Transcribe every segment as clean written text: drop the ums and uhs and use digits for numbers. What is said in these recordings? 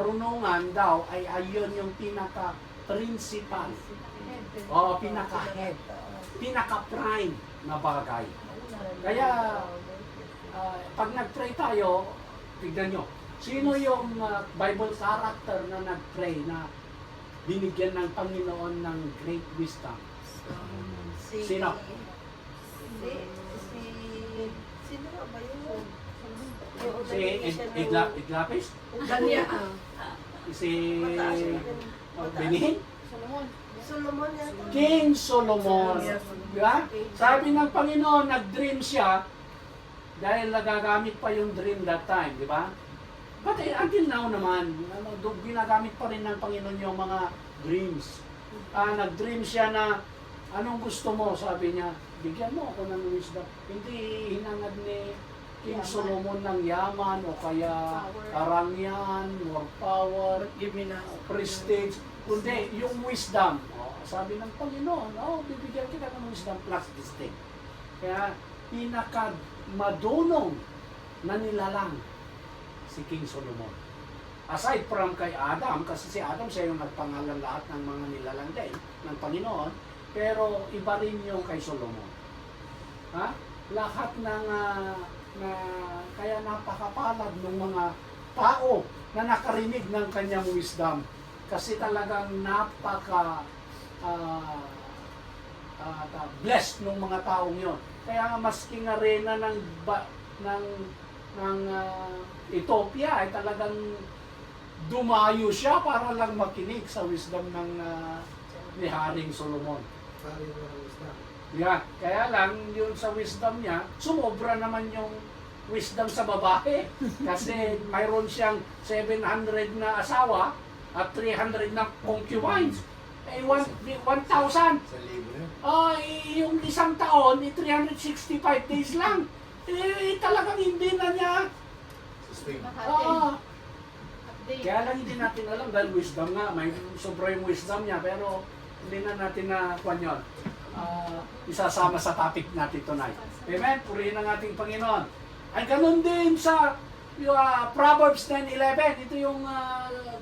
karunungan daw ay ayon yung pinaka-principal. O, pinaka-head. Pinaka-prime na bagay. Kaya, pag nag-pray tayo, tignan nyo, sino yung Bible character na nag-pray na binigyan ng Panginoon ng great wisdom? Sino? Sino ba yun? Si Iglapis? Danya. Si Benihin? Solomon yan. King Solomon. Diba? Sabi ng Panginoon, nag-dream siya dahil nagagamit pa yung dream that time, di ba? But until now naman, ginagamit pa rin ng Panginoon yung mga dreams. Nag-dream siya na, anong gusto mo? Sabi niya, bigyan mo ako ng wisdom. Hindi hinangad ni King Solomon ng yaman o kaya karangyaan, or power, prestige, kundi yung wisdom. Sabi ng Panginoon, bibigyan kita ng wisdom plus this thing. Kaya pinakamadunong na nilalang si King Solomon. Aside from kay Adam, kasi si Adam siya yung nagpangalan lahat ng mga nilalang din ng Panginoon, pero iba rin yung kay Solomon. Lahat ng kaya napakapalad ng mga tao na nakarinig ng kanyang wisdom. Kasi talagang napaka blessed ng mga taong yon. Kaya nga maski nga reyna ng Ethiopia ay talagang dumayo siya para lang makinig sa wisdom ng ni Haring Solomon. Yeah, kaya lang yun sa wisdom niya, sumobra naman yung wisdom sa babae kasi mayroon siyang 700 na asawa at 300 na concubines. 1,000. Yung isang taon, 365 days lang. Talagang hindi na niya. Kaya lang hindi natin alam dahil wisdom nga, may sobra yung wisdom niya, pero hindi na natin na yun. Isasama sa topic natin tonight. Amen? Purihin ang ating Panginoon. Ay ganun din sa Proverbs 10:11. Ito yung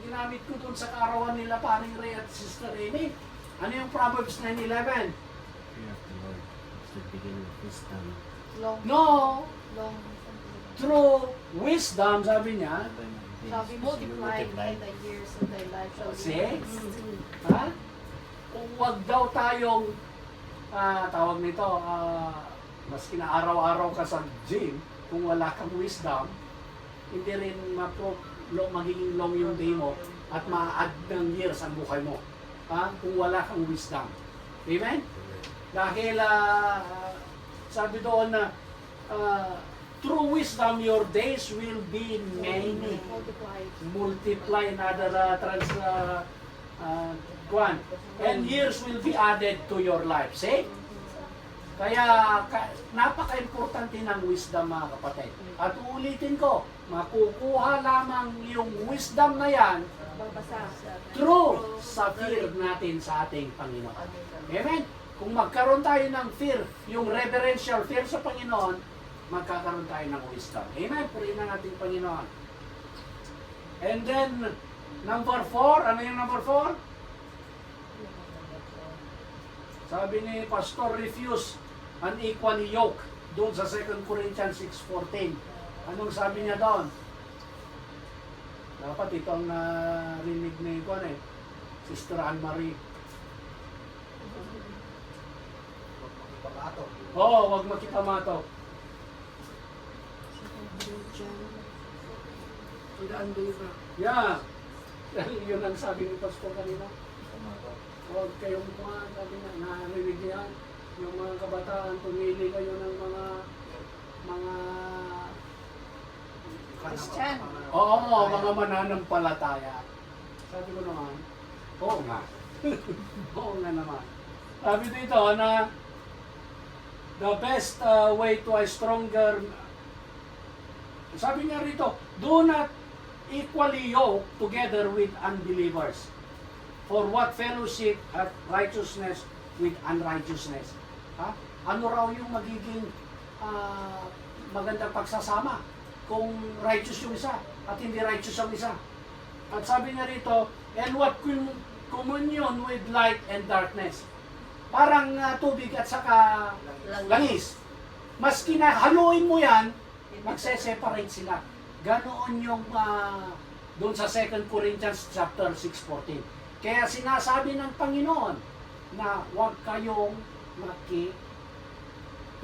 ginamit ko dun sa kaarawan nila paring Ray at Sister Amy. Ano yung Proverbs 9:11? No. Through wisdom, sabi niya, shall be multiplied by the years of thy life shall be see? increased. Huwag daw tayong tawag nito, maski na araw-araw ka sa gym, kung wala kang wisdom, hindi rin magiging long yung day mo at ma-add ng years ang buhay mo. Kung wala kang wisdom. Amen? Dahil sabi doon na through wisdom your days will be many. Multiply another and years will be added to your life. See? Kaya napaka-importante ng wisdom, mga kapatid. At uulitin ko, makukuha lamang yung wisdom na yan through sa fear natin sa ating Panginoon. Amen? Kung magkaroon tayo ng fear, yung reverential fear sa Panginoon, magkakaroon tayo ng wisdom. Amen? Purihin ang ating Panginoon. And then, number 4, ano yung number 4? Sabi ni Pastor, refuse unequally yoke. Doon sa 2 Corinthians 6:14. Anong sabi niya doon? Dapat ito ang narinig ni Sister Anne-Marie. Wag makipamato. Yeah. Yun ang sabi ni Pastor kanina. Huwag kayong sabi na, narinig yan. Yung mga kabataan, pumili kayo ng mga Christian. mga mananampalataya. Sabi ko naman, oo nga. Oo nga naman. Sabi dito na the best way to a stronger, sabi niya rito, do not equally yoke together with unbelievers. For what fellowship hath righteousness with unrighteousness? Ano raw yung magiging magandang pagsasama kung righteous yung isa at hindi righteous ang isa? At sabi niya rito, and what communion with light and darkness. Parang tubig at saka langis. Maski na haluin mo yan, magse-separate sila. Ganoon yung doon sa 2 Corinthians chapter 6:14. Kaya sinasabi ng Panginoon na huwag kayong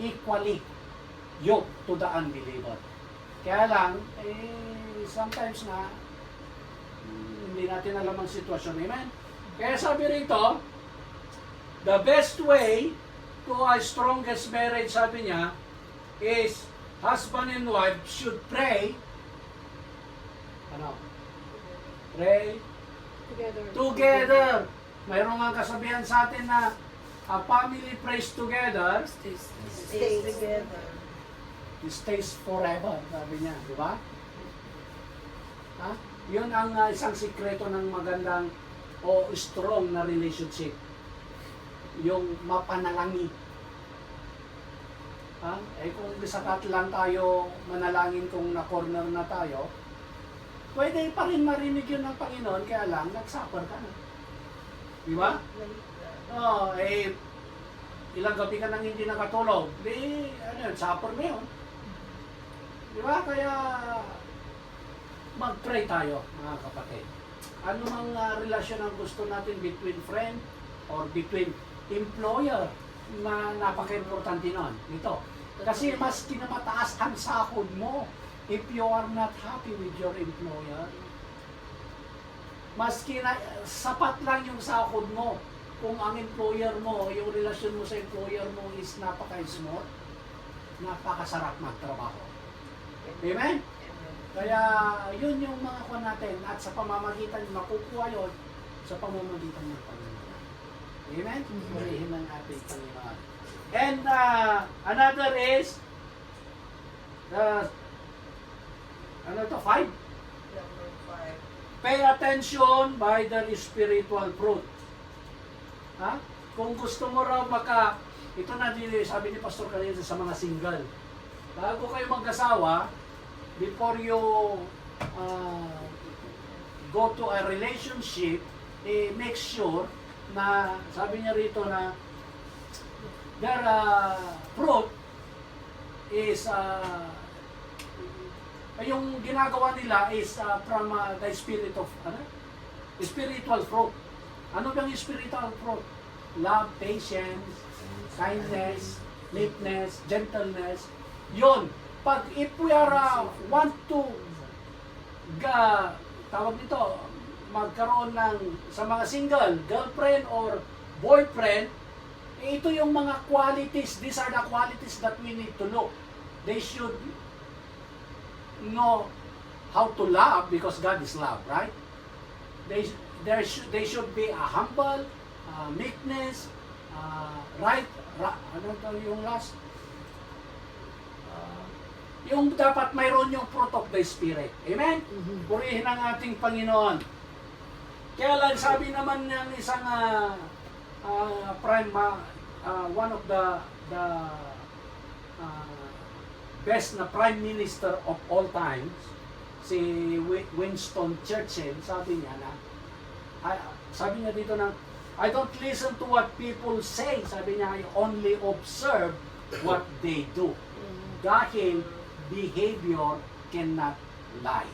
equally yoke to the unbeliever. Kaya lang, sometimes na hindi natin alam ang sitwasyon. Amen? Kaya sabi rito, the best way to a strongest marriage, sabi niya, is husband and wife should pray. Ano? Pray together. Mayroon nga kasabihan sa atin na a family prays together, Stay together. stays forever, sabi niya, di ba? Ha? Yun ang isang sikreto ng magandang o strong na relationship. Yung mapanalangin. Ha? Kung sakat lang tayo manalangin kung na-corner na tayo, pwede pa rin marinig yun ng Panginoon, kaya lang, nagsuffer ka na. Di ba? Ilang gabi ka nang hindi nakatulog, suffer na yun. Di ba? Kaya, mag-pray tayo, mga kapatid. Ano mang relasyon ang gusto natin between friend or between employer, na napaka-importante nun. Ito. Kasi mas kinamataas ang sahod mo if you are not happy with your employer. Maski na sapat lang yung sahod mo kung ang employer mo, yung relasyon mo sa employer mo is napaka-smooth, napakasarap magtrabaho. Amen? Kaya yun yung mga kuha natin at sa pamamagitan makukuha yun sa pamamagitan ng Panginoon. Amen? Purihin ng ating Panginoon. And another is ano to? 5? Number 5. Pay attention by the spiritual fruit. Ha? Kung gusto mo raw ito na sabi ni Pastor kanina sa mga single. Bago kayo mag-asawa, before you go to a relationship, make sure na, sabi niya rito na their fruit is yung ginagawa nila is from the spirit of spiritual fruit. Ano bang spiritual fruit? Love, patience, kindness, meekness, gentleness. Yun. If we are want to tawag nito, magkaroon ng sa mga single, girlfriend or boyfriend, ito yung mga qualities. These are the qualities that we need to look. They should know how to love because God is love, right? They should be a humble, meekness, ano to yung last? Yung dapat mayroon yung fruit of the Spirit. Amen? Purihin ang ating Panginoon. Kaya lang sabi naman ng isang one of the best na Prime Minister of all times, si Winston Churchill, sabi niya dito na, I don't listen to what people say. Sabi niya, I only observe what they do. Dahil behavior cannot lie.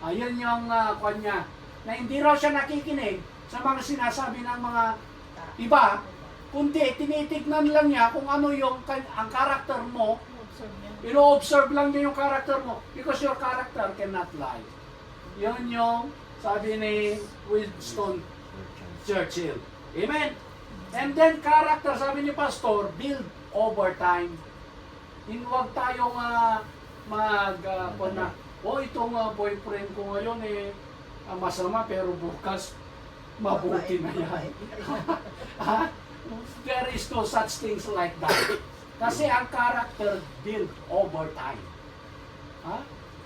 Ayun yung kanya, na hindi raw siya nakikinig sa mga sinasabi ng mga iba, kundi tinitignan lang niya kung ano yung ang character mo. Ino-observe lang niya yung character mo because your character cannot lie. Yun yung sabi ni Winston Churchill. Amen? And then character, sabi ni Pastor, build over time. Huwag tayong itong boyfriend ko ngayon masama pero bukas mabuti na yan. There is no such things like that. Kasi ang character build over time.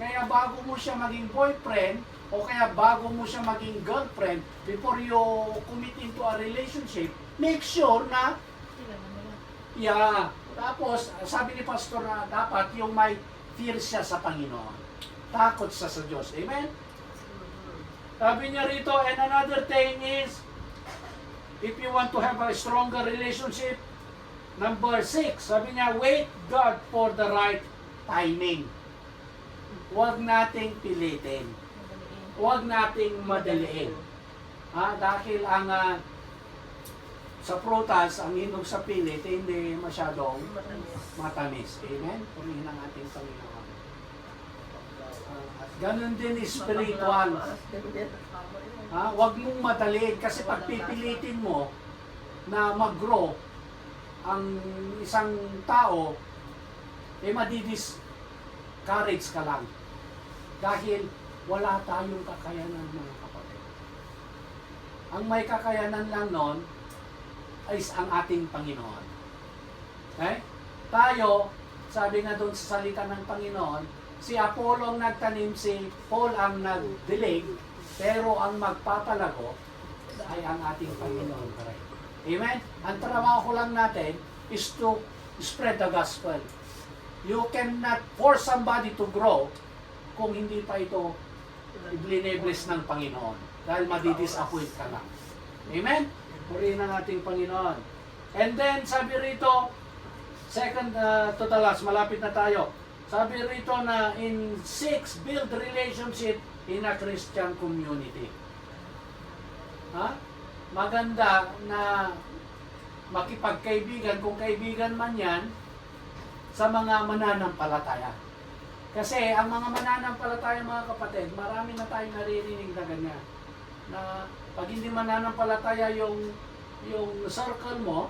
Kaya bago mo siya maging boyfriend o kaya bago mo siya maging girlfriend, before you commit into a relationship, make sure na tapos sabi ni Pastor na dapat yung may fear siya sa Panginoon. Takot siya sa Diyos. Amen? Sabi niya rito, and another thing is, if you want to have a stronger relationship, number 6, sabi niya, wait God for the right timing. Huwag nating pilitin. Huwag nating madaliin. Dahil ang sa prutas, ang hinog sa pilit, hindi masyadong matamis. Amen? Purihin ang ating Panginoon. At ganun din spiritual. Huwag mong madaliin kasi pag pipilitin mo na mag-grow ang isang tao, madidiscourage ka lang. Dahil wala tayong kakayanan, mga kapatid. Ang may kakayanan lang nun ay ang ating Panginoon. Okay? Tayo, sabi nga doon sa salita ng Panginoon, si Apollo ang nagtanim, si Paul ang nagdilig, pero ang magpapalago ay ang ating Panginoon. Amen? Ang trabaho lang natin is to spread the gospel. You cannot force somebody to grow kung hindi pa ito i-bless ng Panginoon. Dahil madidisappoint ka lang. Amen? Purihin ang ating Panginoon. And then, sabi rito, second to the last, malapit na tayo. Sabi rito na in 6, build relationship in a Christian community. Maganda na makipagkaibigan, kung kaibigan man yan, sa mga mananampalataya. Kasi ang mga mananampalataya, mga kapatid, marami na tayong naririnig na ganyan. Na pag hindi mananampalataya yung circle mo,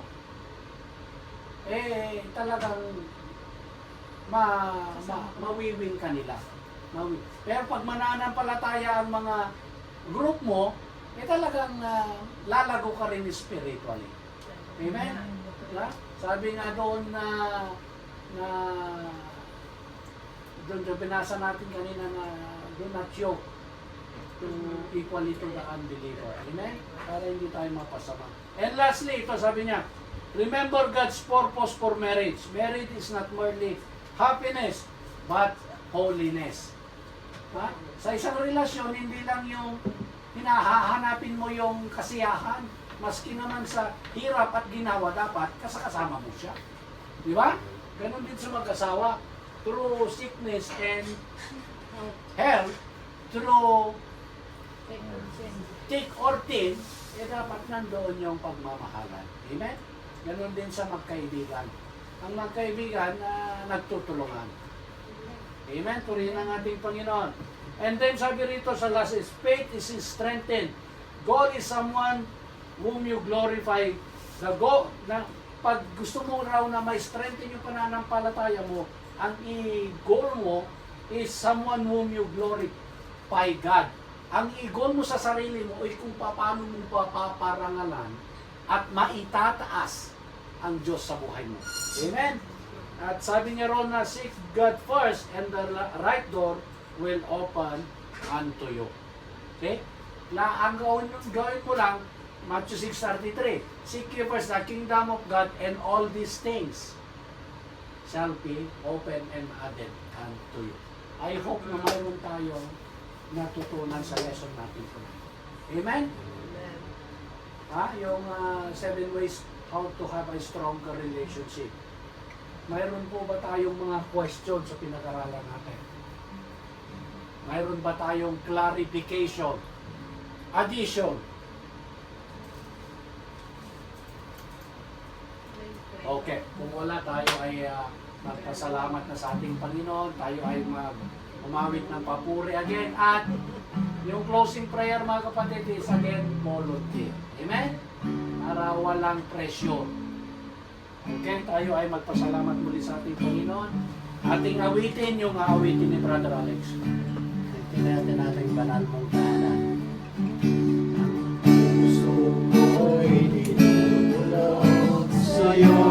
talagang mawiwin ka nila. Pero pag mananampalataya ang mga group mo, talagang lalago ka rin spiritually. Amen? Sabi nga doon na doon binasa natin kanina na do not yoke to equally to the unbeliever. Amen? Para hindi tayo mapasama. And lastly, ito sabi niya, remember God's purpose for marriage. Marriage is not merely happiness, but holiness. Sa isang relasyon, hindi lang yung hinahanapin mo yung kasiyahan. Maski naman sa hirap at ginawa, dapat kasama mo siya. Di ba? Ganon din sa mag-asawa. Through sickness and health, through thick or thin, dapat nandoon yung pagmamahalan. Amen? Ganon din sa magkaibigan. Ang magkaibigan nagtutulungan. Amen? Purihin ang ating Panginoon. And then sabi rito sa last is, faith is strengthened. God is someone whom you glorify. Pag gusto mo raw na may strengthen yung pananampalataya mo, ang i-goal mo is someone whom you glorify God. Ang i-goal mo sa sarili mo ay kung paano mo paparangalan at maitataas ang Diyos sa buhay mo. Amen? At sabi niya ron na, seek God first and the right door will open unto you. Okay? Ang gawin mo lang, Matthew 6:33, seek ye first the kingdom of God and all these things shall be open and added unto you. I hope na mayroon tayong natutunan sa lesson natin po. Amen? Yung 7 ways how to have a stronger relationship. Mayroon po ba tayong mga questions sa pinag-aralan natin? Mayroon ba tayong clarification? Addition? Okay, kung wala, tayo ay magpasalamat na sa ating Panginoon. Tayo ay umawit ng papuri again. At yung closing prayer, mga kapatid, is again volunteer. Amen? Para walang pressure. Okay, tayo ay magpasalamat muli sa ating Panginoon. Ating awitin yung awitin ni Brother Alex. Tinatin natin banal mong tahanan. Puso ko'y dinulog sa'yo.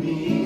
Me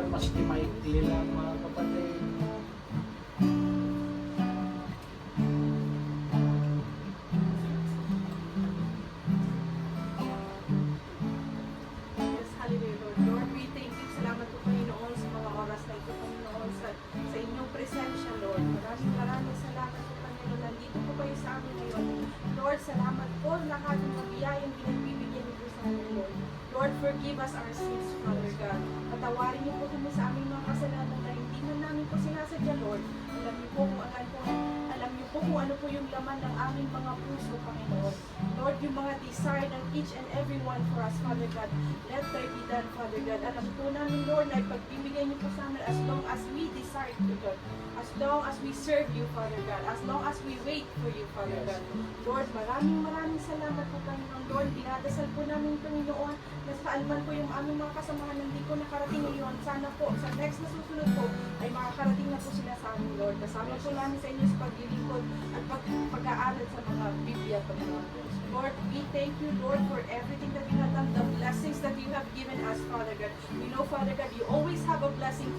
maski maikli lang mga kapatid. Yes, hallelujah, Lord. Lord, we thank you. Salamat po, Panginoon, sa mga oras na ito, Panginoon, sa inyong presensya, Lord. Maraming salamat po, Panginoon. Nandito po kayo sa amin ngayon. Lord, salamat po lahat ng mga biyayang pinagbibigyan niyo po sa amin, Lord. Lord, forgive us our sins, Father God. Patawarin niyo po kami sa aming mga kasalanan na hindi na namin po sinasadya, Lord. Alam niyo po kung ano po yung laman ng aming mga puso, Panginoon. Lord, yung mga desire ng each and every one for us, Father God, let there be done, Father God. Alam po namin, Lord, na ipagbibigay niyo po sa amin as long as we desire to, God. As long as we serve you, Father God. As long as we wait for you, Father God. Lord, maraming salamat po, Panginoon. Lord, dinadasal po namin, Panginoon, na sa alman po yung aming mga kasamahan na hindi ko nakarating ngayon. Sana po, sa next na susunod po, ay makakarating na po sila sa amin, Lord. Kasama po namin sa inyo sa paglilingkod at pag-aaral sa mga Biblia, Panginoon. Lord, we thank you, Lord, for everything that you have done, the blessings that you have given us, Father God. We know, Father God, you always have a blessing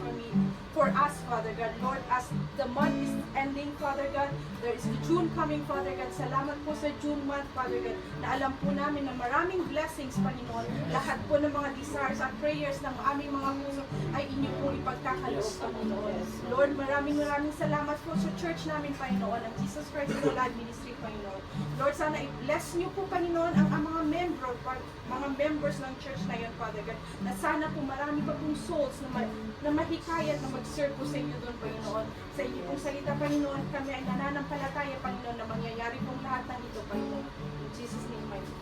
for us, Father God. Lord, as the month is ending, Father God, there is the June coming, Father God. Salamat po sa June month, Father God, na alam po namin na maraming blessings, Panginoon. Lahat po ng mga desires at prayers ng aming mga puso ay inyo po ipagkakaloob, Panginoon. Lord, maraming salamat po sa church namin, Panginoon, ang Jesus Christ Live Ministry, Panginoon. Lord, sana i-bless niyo po, Panginoon, ang mga members ng church na yun, Father God, na sana po marami pa pong souls na mahikayat na mag-serve po sa inyo doon, Panginoon. Sa inyo pong salita, Panginoon, kami ay nananampalataya, Panginoon, na mangyayari pong lahat ng ito, Panginoon. In Jesus' name, I pray.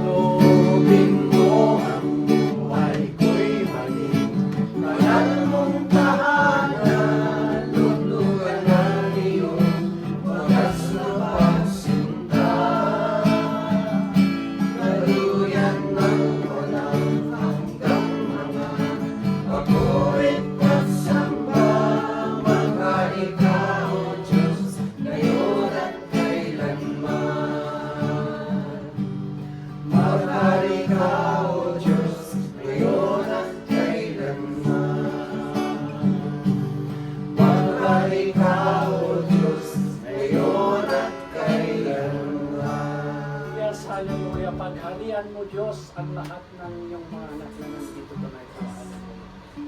Loobin mo ang buhay ko'y maging banal mong tahanan, lulugan ng iyong wagas na pagsinta. Daluyan ng walang hanggang mga pagurit pagsamba, maghari ka, O Diyos, ngayon at kailanman. Maghari ka, O Diyos, ngayon at kailanman. Maghari ka, O Diyos, ngayon at kailanman. Yes, hallelujah. Pagharian mo, Diyos, ang lahat ng iyong mga anak na nandito tonight.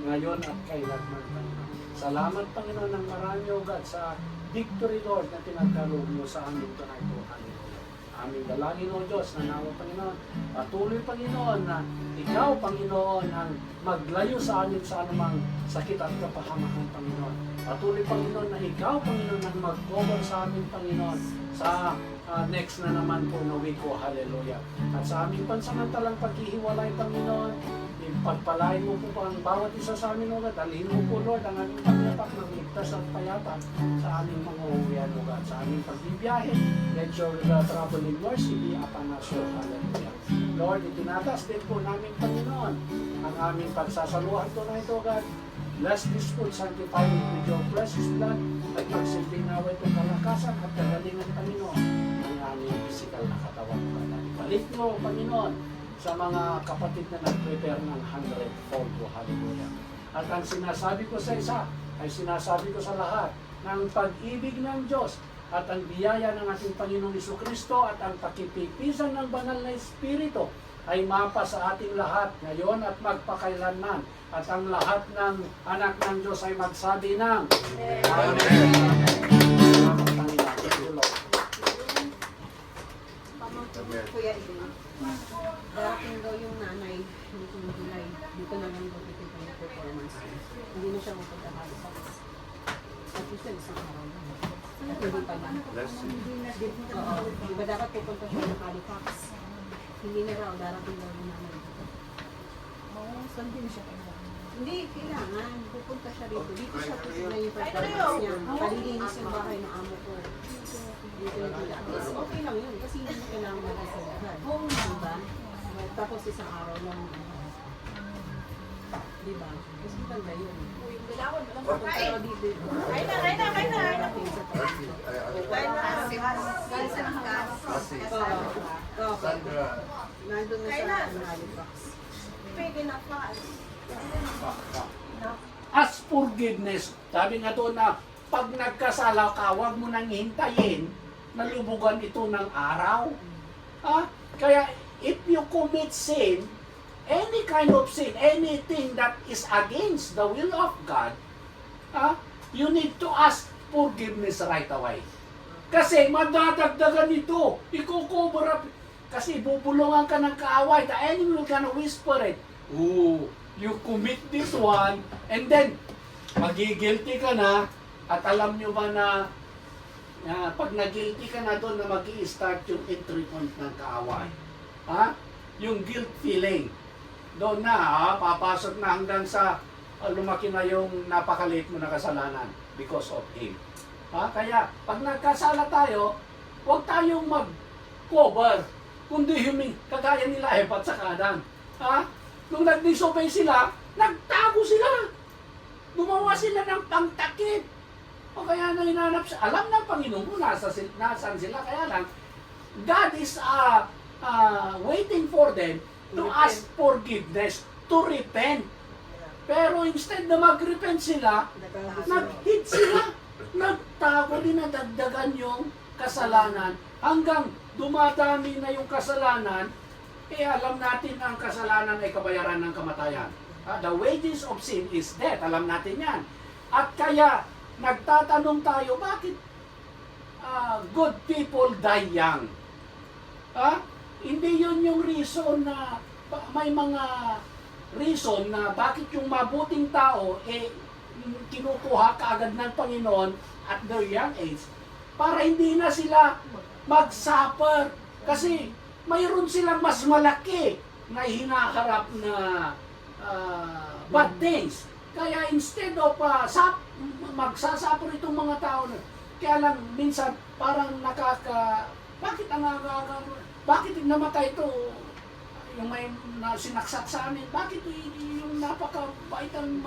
Ngayon at kailanman, Panginoon. Salamat, Panginoon, ng marami, O God, sa victory, Lord, na tinagkaroon mo sa amin tonight, O hallelujah. Aming dalangin, O Diyos, na nawa, Panginoon. Patuloy, Panginoon, na Ikaw, Panginoon, ang maglayo sa amin sa anumang sakit at kapahamakan, Panginoon. Patuloy, Panginoon, na Ikaw, Panginoon, ang mag-cover sa amin, Panginoon, sa next na naman po na week, O hallelujah. At sa aming pansamantalang paghihiwalay, Panginoon, pagpalain mo po ang bawat isa sa amin, O God. Dalhin mo po, Lord, ang aming pagyapak ng ligtas at payapa sa aming mga uwian, O God. Sa aming pagbibiyahe, let your traveling mercy be upon us, O hallelujah. Lord, itinatas din po namin, Panginoon, ang aming pagsasaluhan tonight, O God. Bless this food, sanctify it with your precious blood, at magsilbing nawa itong kalakasan at kagalingan, Panginoon, ng aming physical na katawan, O God. Balik mo, Panginoon, sa mga kapatid na nag-prepare ng 100-fold, O hallelujah. At ang sinasabi ko sa isa, ay sinasabi ko sa lahat, ng pag-ibig ng Diyos at ang biyaya ng ating Panginoong Jesucristo at ang pakipipisan ng banal na Espiritu ay mapa sa ating lahat ngayon at magpakailanman. At ang lahat ng anak ng Diyos ay magsabi ng Amen. Kuya Ibi, darating daw yung nanay dito ng July. Dito na lang daw ito yung performance. Hindi na siya magpagkakalipas. At gusto isang araw na. Hindi pa ba? Oo. Di ba dapat pupunta siya ng Halifax? Hindi na raw, darating daw yung nanay dito. Oo, saan din siya kailangan? Hindi, kailangan. Pupunta siya rito. Dito siya pupunta yung performance niya. Palilinis yung bahay ng amo ko. Dito na dito. Yes, okay lang yun. Kasi hindi mo kailangan mag-isalahan. Oo, diba? Tapos isang araw lang. Diba? Mas maganda yun. Bilawan mo lang. Kain na, dito. Kain na, kain na, kain na. Kain na. Kain sa ng gas. Okay. Nandun na sa Halifax. Pwede na pa. As forgiveness, sabi nga doon na pag nagkasala ka, huwag mo nang hintayin na lubugan ito ng araw. Kaya if you commit sin, any kind of sin, anything that is against the will of God, you need to ask forgiveness right away. Kasi madadagdagan ito, i-cover up, kasi bubulungan ka ng kaaway, the enemy will gonna whisper it, oh, you commit this one, and then, magigilty ka na, at alam nyo ba na, pag nagilty ka na doon na mag-i-start yung entry point ng kaaway. Yung guilt feeling. Doon na, papasok na hanggang sa lumaki na yung napakaliit mo na kasalanan because of him. Kaya, pag nagkasala tayo, huwag tayong mag-cover, kundi kagaya nila Eva at saka Adan. Nung nag-disobey sila, nagtago sila. Gumawa sila ng pangtakip. O kaya na hinanap siya. Alam ng Panginoon kung nasaan sila. Kaya lang, God is waiting for them to ask forgiveness, to repent. Pero instead na mag-repent sila, nag-hid sila. Nagtago din na dagdagan yung kasalanan. Hanggang dumadami na yung kasalanan, alam natin ang kasalanan ay kabayaran ng kamatayan. The wages of sin is death. Alam natin yan. At kaya, nagtatanong tayo, bakit good people die young? Hindi yun yung reason na, may mga reason na bakit yung mabuting tao, kinukuha kaagad ng Panginoon at their young age, para hindi na sila mag-suffer. Kasi, mayroon silang mas malaki na hinaharap na bad things. Kaya instead of magsasuffer itong mga tao na, kaya lang minsan parang bakit namatay ito yung may sinaksak sa amin, bakit yung napakabaitan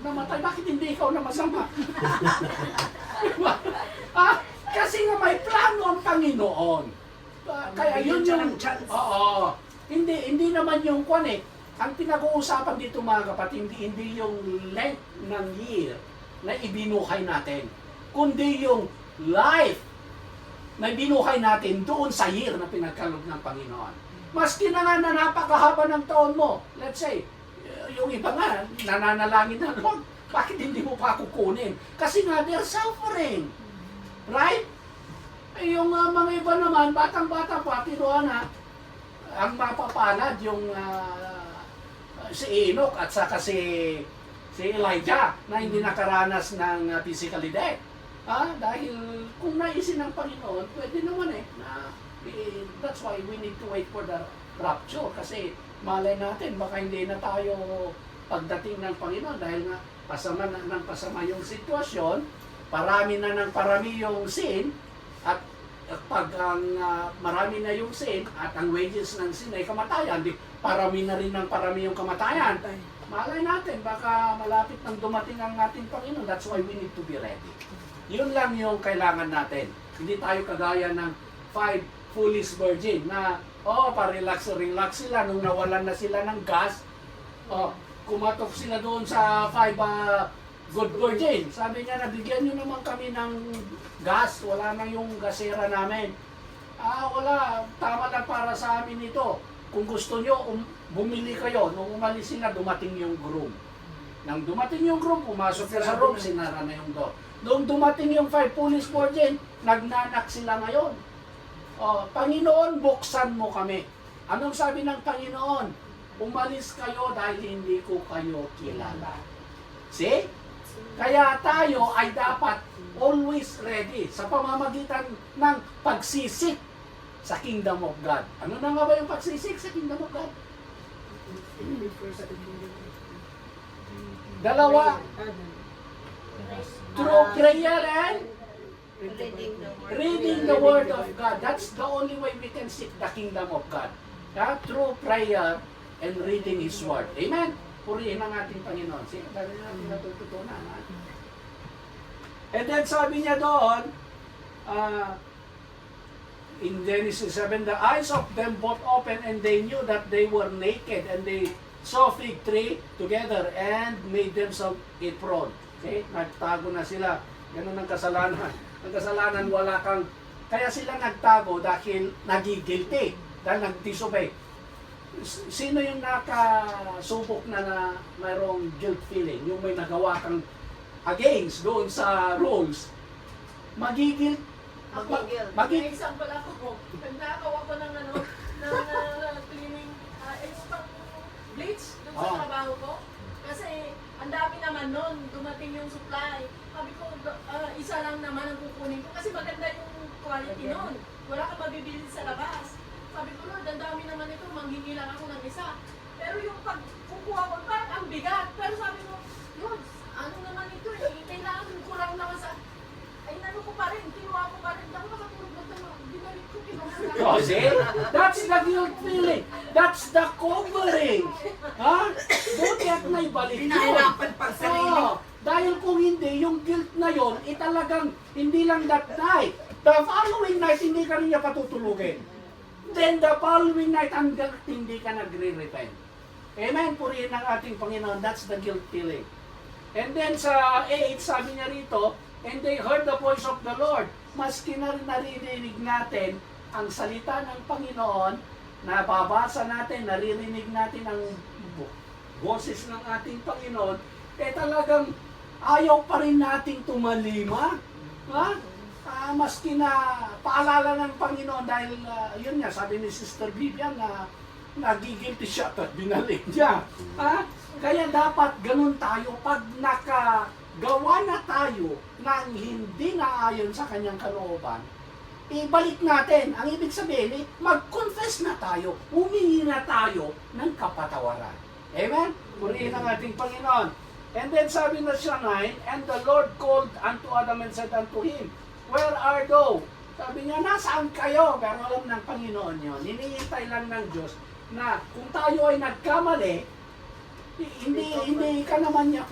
namatay, bakit hindi ikaw na masama? Kasi nga may plano ang Panginoon. Kaya yun yung hindi naman yung ang pinag-uusapan dito mga kapatid, hindi yung length ng year na ibinuhay natin, kundi yung life na ibinuhay natin doon sa year na pinagkaloob ng Panginoon. Maski na nga na napakahaba ng taon mo, let's say, yung iba nga, nananalangin na, Lord, bakit hindi mo pa kukunin? Kasi nga, they're suffering. Right? Yung mga iba naman, batang-bata pa, tinuan na, ang mapapalad yung si Enoch at saka si Elijah na hindi nakaranas ng physical death. Dahil kung naisin ng Panginoon, pwede naman that's why we need to wait for the rapture. Kasi malay natin, baka hindi na tayo pagdating ng Panginoon dahil nga pasama yung sitwasyon, parami na ng parami yung sin, at pag marami na yung sin at ang wages ng sin ay kamatayan, di parami na rin ng parami yung kamatayan. Malay natin, baka malapit nang dumating ang ating Panginoon. That's why we need to be ready. Yun lang yung kailangan natin. Hindi tayo kagaya ng 5 foolish virgin na pa-relax sila nung nawalan na sila ng gas. Kumatok sila doon sa 5 good virgin. Sabi niya, nabigyan nyo naman kami ng gas. Wala na yung gasera namin. Wala. Tama lang para sa amin ito. Kung gusto nyo, bumili kayo. Nung umalis sila, dumating yung groom. Nang dumating yung groom, pumasok na sa room, sinara na yung door. Nung dumating yung 5 foolish virgin, nagnanak sila ngayon. Panginoon, buksan mo kami. Anong sabi ng Panginoon? Umalis kayo dahil hindi ko kayo kilala. See? Kaya tayo ay dapat always ready sa pamamagitan ng pagsisik sa Kingdom of God. Ano na nga ba yung pagsisik sa Kingdom of God? Dalawa. Through prayer and reading the Word of God. That's the only way we can seek the Kingdom of God. Through prayer and reading His Word. Amen? Purihin ang ating Panginoon. Sige, dahil natin natututunan. And then sabi niya doon, in Genesis 7, the eyes of them both opened and they knew that they were naked and they saw fig tree together and made themselves a prod. Okay? Nagtago na sila. Ganun ang kasalanan. Ang kasalanan, wala kang... Kaya sila nagtago dahil nagigilty. Dahil nag-disobey. Sino yung nakasubok na mayroong guilt feeling? Yung may nagawa kang against doon sa rules. Magigil. Magigil. May example ako. Nagnakaw ako ng cleaning, it's pang bleach dun sa Oh. trabaho ko. Kasi ang dami naman nun, dumating yung supply. Sabi ko, isa lang naman ang kukunin ko. Kasi maganda yung quality nun. Wala ka mabibili sa labas. Sabi ko, Lord, ang dami naman ito, manghingi lang ako ng isa. Pero yung pagkukuha ko, parang ang bigat. Pero sabi ko, Lord, ano naman ito eh, kailangan ko lang naman sa... Ay, nano ko pa rin, kinuha ko pa rin. Ako makatulog na ito, binalik ko, kinuha ko. Oh, see? That's the guilt feeling. That's the covering. Ha? Buti at naibalik yun. Pinahirapan pang sarili. Oh, dahil kung hindi, yung guilt na yon, talagang hindi lang that night. The following night, hindi ka rin niya patutulugin. Then the following night, hanggang hindi ka nagre-repent. Amen? Purihin ng ating Panginoon. That's the guilt feeling. And then sa 8, sabi niya rito, and they heard the voice of the Lord. Maski na rin naririnig natin ang salita ng Panginoon, nababasa natin, naririnig natin ang boses ng ating Panginoon, talagang ayaw pa rin nating tumalima. Ha? Maski na paalala ng Panginoon dahil yun nga, sabi ni Sister Vivian na nagigilty siya at binalik niya. Ha? Kaya dapat ganun tayo pag nakagawa na tayo ng hindi naayon sa kanyang kalooban, ibalik natin. Ang ibig sabihin, mag-confess na tayo, humingi na tayo ng kapatawaran. Amen? Purihin ang ating Panginoon. And then sabi na siya 9, and the Lord called unto Adam and said unto him, where are thou? Sabi niya, nasaan kayo? Pero alam ng Panginoon yun. Hinihintay lang ng Diyos na kung tayo ay nagkamali, hindi ka naman niya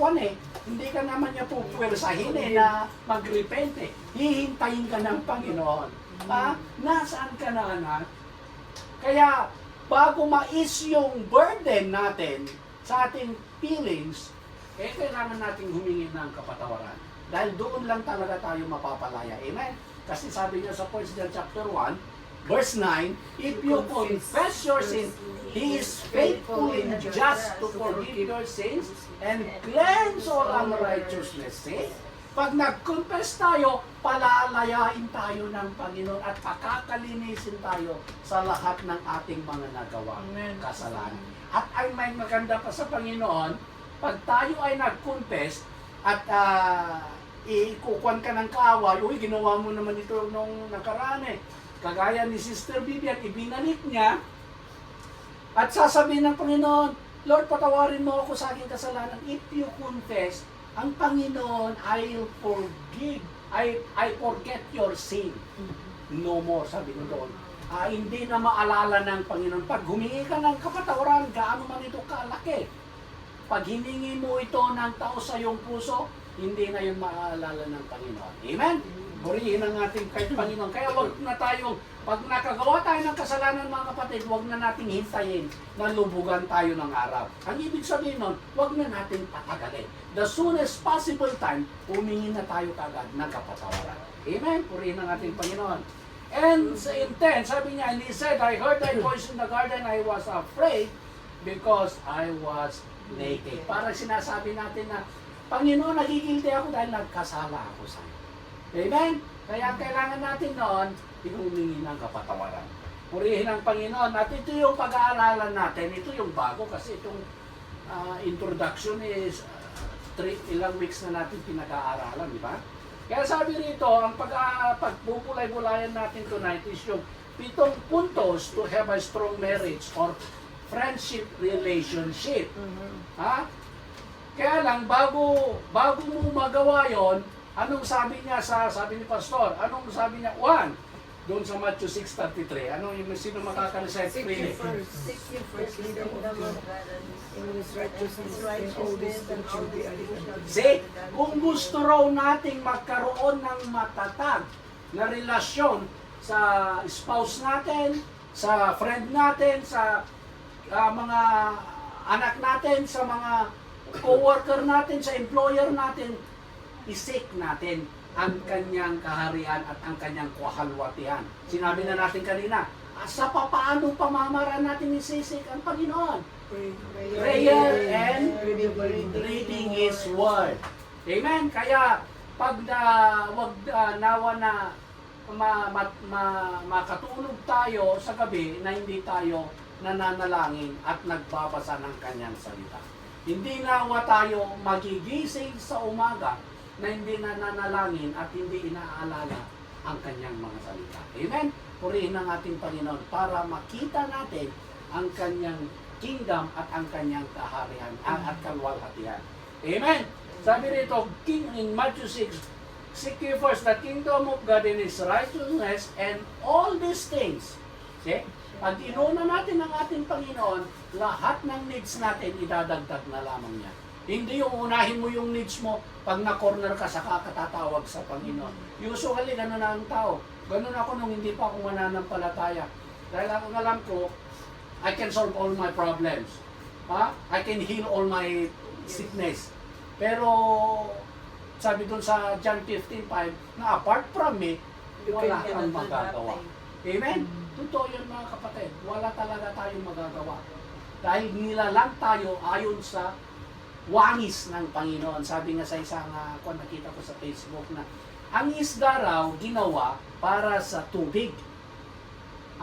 hindi ka naman niya pupwersahin na magrepente. Hihintayin ka ng Panginoon. Ha? Nasaan ka na, anak? Kaya, bago mais yung burden natin sa ating feelings, kailangan nating humingi ng kapatawaran. Dahil doon lang talaga tayo mapapalaya. Amen? Kasi sabi niya sa 1 John chapter 1, verse 9, if you confess your sin, He is faithful and just to forgive your sins and cleanse all unrighteousness. See? Pag nag-confess tayo, palalayain tayo ng Panginoon at pakakalinisin tayo sa lahat ng ating mga nagawa kasalanan. At ang may maganda pa sa Panginoon, pag tayo ay nag-confess at ikukuhan ka ng kaaway, uy, ginawa mo naman ito nung nakaraan eh. Kagaya ni Sister Vivian, ibinalik niya, at sasabihin ng Panginoon, Lord, patawarin mo ako sa aking kasalanan. If you confess, ang Panginoon, I'll forgive. I forget your sin. No more, sabi ko doon. Hindi na maalala ng Panginoon. Pag humingi ka ng kapatawaran, gaano man ito kalaki. Pag hiningi mo ito ng tao sa iyong puso, hindi na yun maalala ng Panginoon. Amen? Purihin ang ating Panginoon. Kaya wag na tayong, pag nakagawa tayo ng kasalanan mga kapatid, wag na nating hintayin na lubugan tayo ng araw. Ang ibig sabihin nun, wag na nating patagalin. The soonest possible time, humingi na tayo kagad ng kapatawaran. Amen? Purihin ang ating Panginoon. And in 10, sabi niya, and he said, I heard thy voice in the garden, I was afraid because I was naked. Parang sinasabi natin na, Panginoon, nagigilty ako dahil nagkasala ako sa iyo. Amen? Kaya kailangan natin noon, humingi ng kapatawaran. Purihin ang Panginoon. At ito yung pag-aaralan natin. Ito yung bago kasi itong introduction is ilang weeks na natin pinag-aaralan, di ba? Kaya sabi rito, ang pagbubulay-bulayan natin tonight is yung 7 puntos to have a strong marriage or friendship relationship. Ha? Kaya lang, bago mo magawa yon, anong sabi niya sabi ni Pastor? Anong sabi niya? 1, doon sa Matthew 6:33. Anong yung sino makaka-recite? Seek ye first the kingdom of God and His righteousness, and all these things shall be added. See, kung gusto raw nating magkaroon ng matatag na relasyon sa spouse natin, sa friend natin, sa mga anak natin, sa mga co-worker natin, sa employer natin, isik natin ang kanyang kaharian at ang kanyang kahalwatian. Sinabi na natin kanina, sa paano pamamaraan natin isisik ang Panginoon? Prayer and reading His Word. Amen? Kaya, pag nawa na makatulog tayo sa gabi na hindi tayo nananalangin at nagbabasa ng kanyang salita. Hindi nawa tayo magigising sa umaga na hindi nananalangin at hindi inaalala ang kanyang mga salita. Amen? Purihin ang ating Panginoon para makita natin ang kanyang kingdom at ang kanyang kaharian at kalwalhatian. Amen? Sabi rito, in Matthew 6, seek ye first the kingdom of God and His righteousness, and all these things. See? Pag inuna natin ang ating Panginoon, lahat ng needs natin idadagdag na lamang niya. Hindi yung unahin mo yung needs mo, pag na-corner ka, saka katatawag sa Panginoon. Usually, gano'n na ang tao. Gano'n ako nung hindi pa ako mananampalataya. Dahil ang alam ko, I can solve all my problems. I can heal all my sickness. Pero, sabi dun sa John 15:5, na apart from me, wala kang magagawa. Amen? Totoo yun mga kapatid. Wala talaga tayong magagawa. Dahil nilalang tayo ayon sa wangis ng Panginoon. Sabi nga sa isang kung nakita ko sa Facebook na ang isda raw ginawa para sa tubig.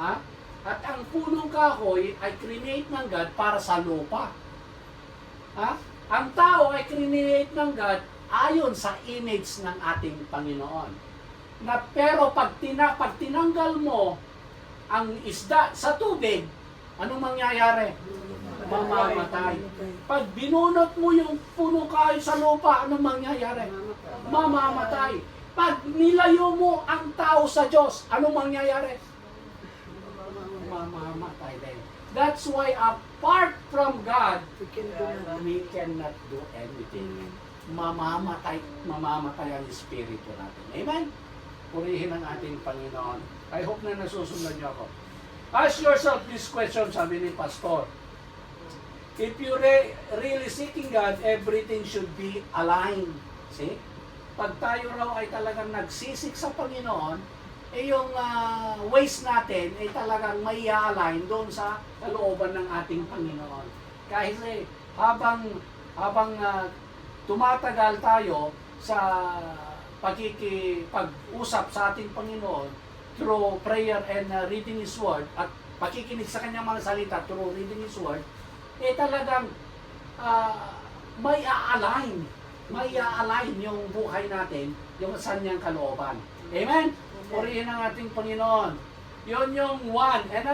At ang punong kahoy ay create ng God para sa lupa. Ang tao ay create ng God ayon sa image ng ating Panginoon. Pero pag tinanggal mo ang isda sa tubig, anong mangyayari? Mamamatay. Pag binunot mo yung punong kahoy sa lupa, anong mangyayari? Mamamatay. Pag nilayo mo ang tao sa Diyos, anong mangyayari? Mamamatay din. That's why apart from God, we cannot do anything. Mamamatay ang espiritu natin. Amen? Purihin ang ating Panginoon. I hope na nasusunod niyo ako. Ask yourself this question, sabi ni Pastor. If you really seeking God, everything should be aligned. See? Pag tayo raw ay talagang nagsisik sa Panginoon, yung ways natin ay talagang may align doon sa kalooban ng ating Panginoon. Kasi habang tumatagal tayo sa pag-usap sa ating Panginoon through prayer and reading His Word at pakikinig sa kanyang mga salita through reading His Word, talagang may a-align yung buhay natin, yung sa niyang kalooban. Amen? Purihin ang ating Panginoon. Yun yung one. And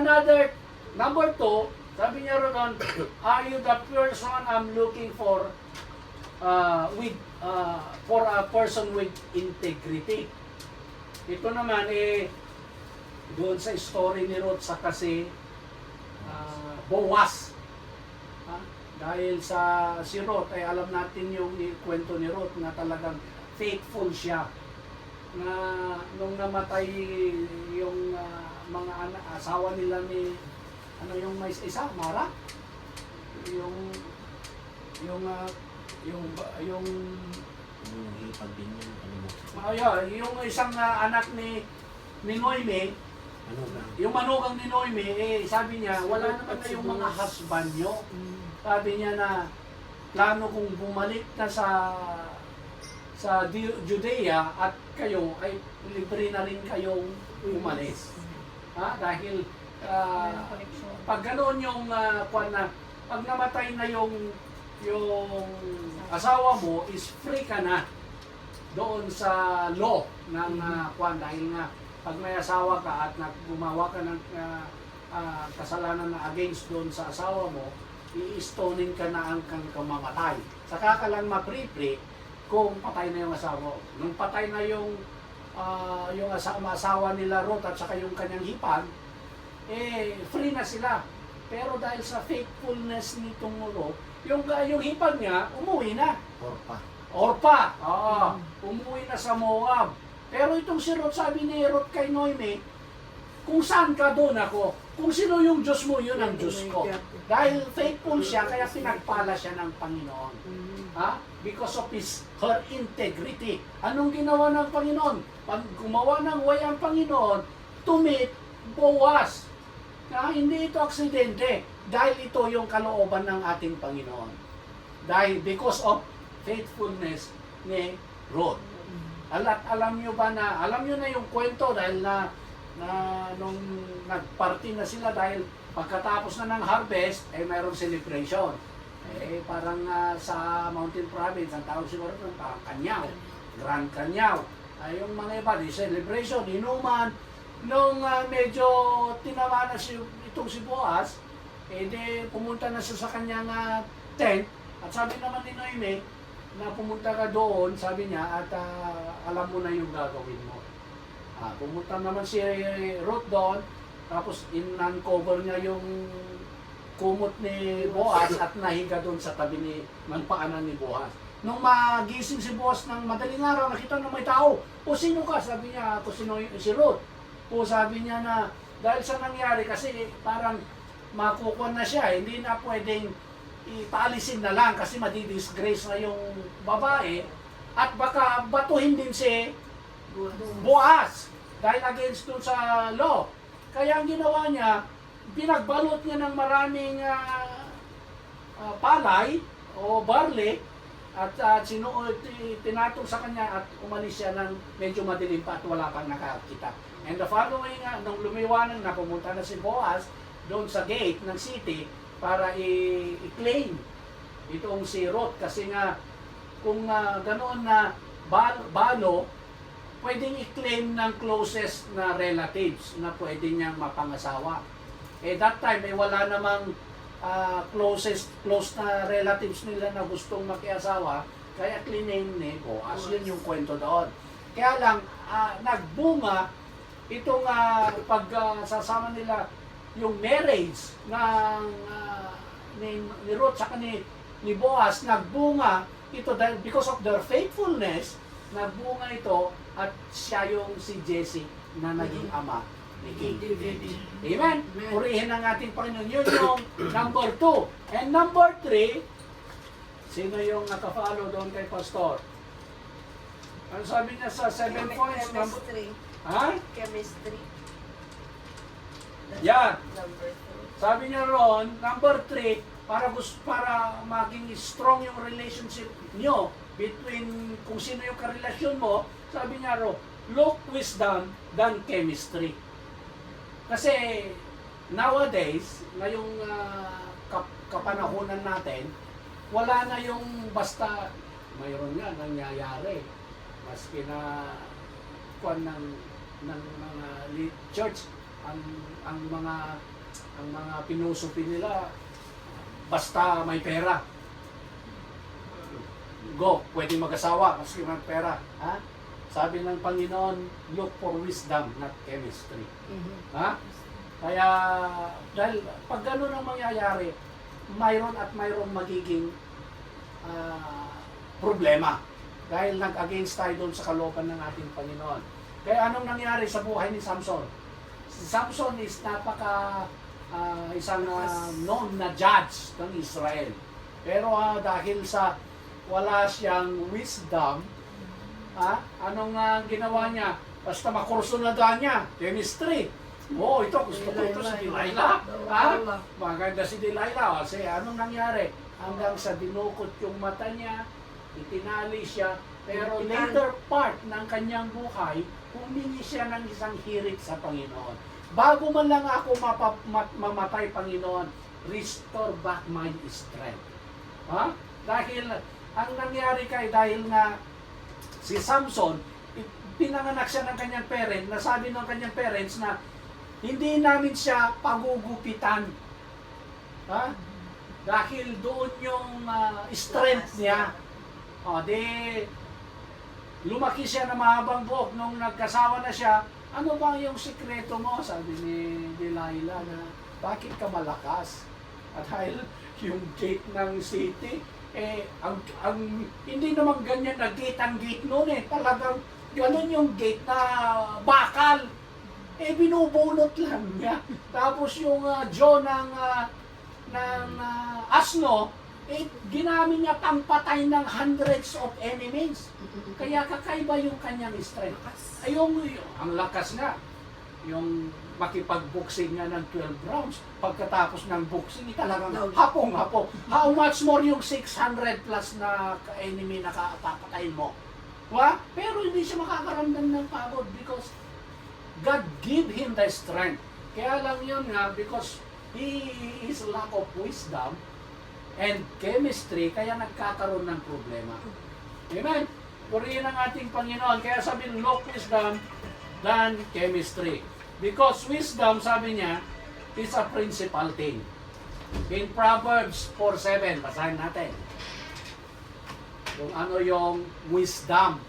number two, sabi niya ron, are you the person I'm looking for for a person with integrity? Ito naman, doon sa story ni Ruth sa kasi Boaz. Dahil sa si Ruth, ay alam natin yung kwento ni Ruth na talagang faithful siya. Na nung namatay yung mga asawa nila ni yung may isa, Mara? Yung isang anak ni Noemi, yung manugang ni Noemi, sabi niya, wala naman na yung mga husband nyo. Sabi niya na, plano kong bumalik na sa Judea at kayo ay libre na rin kayong umalis. Dahil pag ganoon yung pag namatay na yung asawa mo, is free ka na doon sa law ng dahil nga pag may asawa ka at gumawa ka ng kasalanan na against doon sa asawa mo, i-stoning ka na ang kang kamamatay. Saka ka lang ma-free kung patay na yung asawa. Nung patay na yung asawa nila Ruth at saka yung kanyang hipag, free na sila. Pero dahil sa faithfulness nitong Ruth, yung hipag niya, umuwi na. Orpa. Oo. Umuwi na sa Moab. Pero itong si Ruth, sabi ni Ruth kay Noemi, kung saan ka doon ako. Kung sino yung Diyos mo, yun ang Diyos ko. Dahil faithful siya, kaya pinagpala siya ng Panginoon. Ha? Because of her integrity. Anong ginawa ng Panginoon? Pag gumawa ng way ang Panginoon, to meet Boaz. Hindi ito aksidente. Dahil ito yung kalooban ng ating Panginoon. Dahil because of faithfulness ni Ruth. Alam nyo ba na, alam nyo na yung kwento dahil na nung nagparty na sila dahil pagkatapos na ng harvest, mayroong celebration. Parang sa Mountain Province, ang tawag siguro ng parang Kanyaw, Grand Kanyaw. Yung mga iba, di celebration, inuman. Nung medyo tinawa na itong si Boaz, di pumunta na siya sa kanyang tent. At sabi naman ni Noemi, na pumunta ka doon, sabi niya, at alam mo na yung gagawin mo. Pumunta naman si Ruth doon, tapos in-uncover niya yung kumot ni Boaz at nahiga doon sa tabi ng paanan ni Boaz. Nung magising si Boaz ng madaling araw, nakita na may tao. O sino ka? Sabi niya, ako si Ruth. O sabi niya na, dahil sa nangyari kasi parang makukuha na siya, hindi na pwedeng ipaalisin na lang kasi madidisgrace na yung babae at baka batuhin din si Boaz dahil against dun sa law. Kaya ang ginawa niya, pinagbalot niya ng maraming palay o barley at tinatong sa kanya at umalis siya ng medyo madilim pa at wala pang nakakita. And the following, nung lumiwanag na, pumunta na si Boaz doon sa gate ng city para i-claim itong si Ruth. Kasi nga, kung ganoon na balo, pwedeng i-claim ng closest na relatives na pwede niyang mapangasawa. That time, wala namang close na relatives nila na gustong makiasawa, kaya claim ni Boaz. Yun yung kwento doon. Kaya lang, nagbunga itong pagsasama nila yung marriage ng ni Ruth saka ni Boaz, nagbunga ito dahil because of their faithfulness, nagbunga ito at siya yung si Jesse na naging ama ni King David. Amen? Purihin ang ating Panginoon. Yun yung number 2. And number 3, sino yung nakafollow doon kay Pastor? Ano sabi niya sa 7 points? Chemistry. Ha? Chemistry. Yan. Number 2. Sabi niya ron, number 3, para maging strong yung relationship nyo between kung sino yung karelasyon mo, sabi niya ron, look wisdom than chemistry. Kasi nowadays, ngayong kapanahunan natin, wala na yung basta mayroon nga nangyayari. Maski na kuwan ng mga church, ang mga pinusupi nila basta may pera. Go, pwede mag-asawa maski may pera. Ha? Sabi ng Panginoon, look for wisdom, not chemistry. Ha? Kaya, dahil pag gano'n ang mangyayari, mayroon at mayroong magiging problema. Dahil nag-against tayo doon sa kalooban ng ating Panginoon. Kaya anong nangyari sa buhay ni Samson? Si Samson is isang known na judge ng Israel. Pero dahil sa wala siyang wisdom, anong ginawa niya? Basta makurso na niya, chemistry. Ito gusto ko ito si Delilah. Maganda si Delilah. Kasi anong nangyari? Hanggang sa dinukot yung mata niya, itinali siya, pero later part ng kanyang buhay, humingi siya ng isang hirit sa Panginoon. Bago man lang ako mamatay, Panginoon, restore back my strength. Dahil ang nangyari dahil nga si Samson, pinanganak siya ng kanyang parents, nasabi ng kanyang parents na hindi namin siya pagugupitan. Dahil doon yung strength niya. Lumaki siya na mahabang buhok nung nagkasawa na siya. Ano ba yung sikreto mo? Sabi ni Delilah na, bakit ka malakas? At dahil yung gate ng city, hindi naman ganyan na gate ang gate noon Talagang ganun yung gate na bakal. eh binubunot lang niya. Tapos yung jaw ng asno, eh ginamit niya pangpatay ng hundreds of enemies. Kaya kakaiba yung kanyang strength. Ay, ang lakas nga. Yung makipag-boxing nga ng 12 rounds, pagkatapos ng boxing, talagang hapong-hapo. How much more yung 600 plus na enemy na papatayin mo? Pero hindi siya makakaramdam ng pagod because God give him the strength. Kaya lang yun nga, because he is lack of wisdom and chemistry, kaya nagkakaroon ng problema. Amen? Purihin ang ating Panginoon. Kaya sabihin, look wisdom than chemistry. Because wisdom, sabi niya, is a principal thing. In Proverbs 4:7, basahin natin. Kung ano yung wisdom.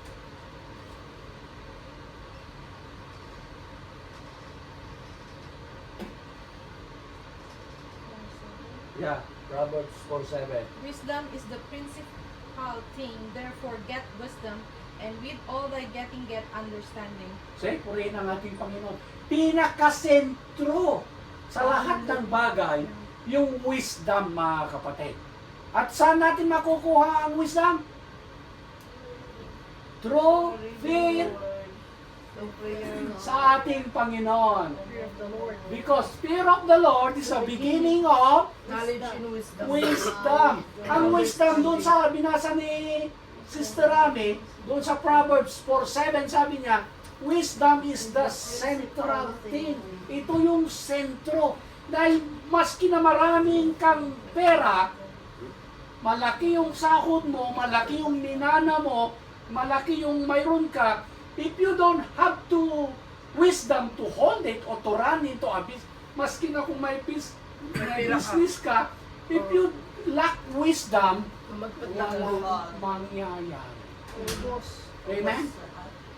Yeah, Proverbs 4:7. Wisdom is the principal thing, therefore get wisdom, and with all thy getting get understanding. Say, purihin ang ating Panginoon. Pinakasentro sa lahat ng bagay, yung wisdom, mga kapatid. At saan natin makukuha ang wisdom? Through fear sa ating Panginoon. Fear of the Lord. Because fear of the Lord is the beginning of Knowledge and wisdom. wisdom. Ang wisdom doon sa binasa ni Sister Rami, doon sa Proverbs 4:7, sabi niya, wisdom is the central thing. Ito yung sentro. Dahil maski na maraming kang pera, malaki yung sahod mo, malaki yung minana mo, malaki yung mayroon ka, if you don't have to wisdom to hold it or to run into a business, maski na kung may business ka, if you lack wisdom, walang mangyayari. Amen?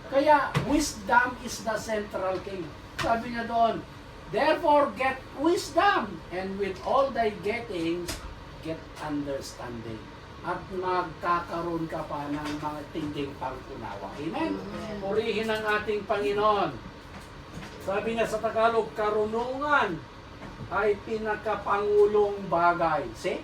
Kaya, wisdom is the central thing. Sabi niya doon, therefore get wisdom, and with all thy gettings, get understanding. At magkakaroon ka pa ng mga tinding pang-unawa. Amen? Purihin ang ating Panginoon. Sabi niya sa Tagalog, karunungan ay pinakapangulong bagay. See?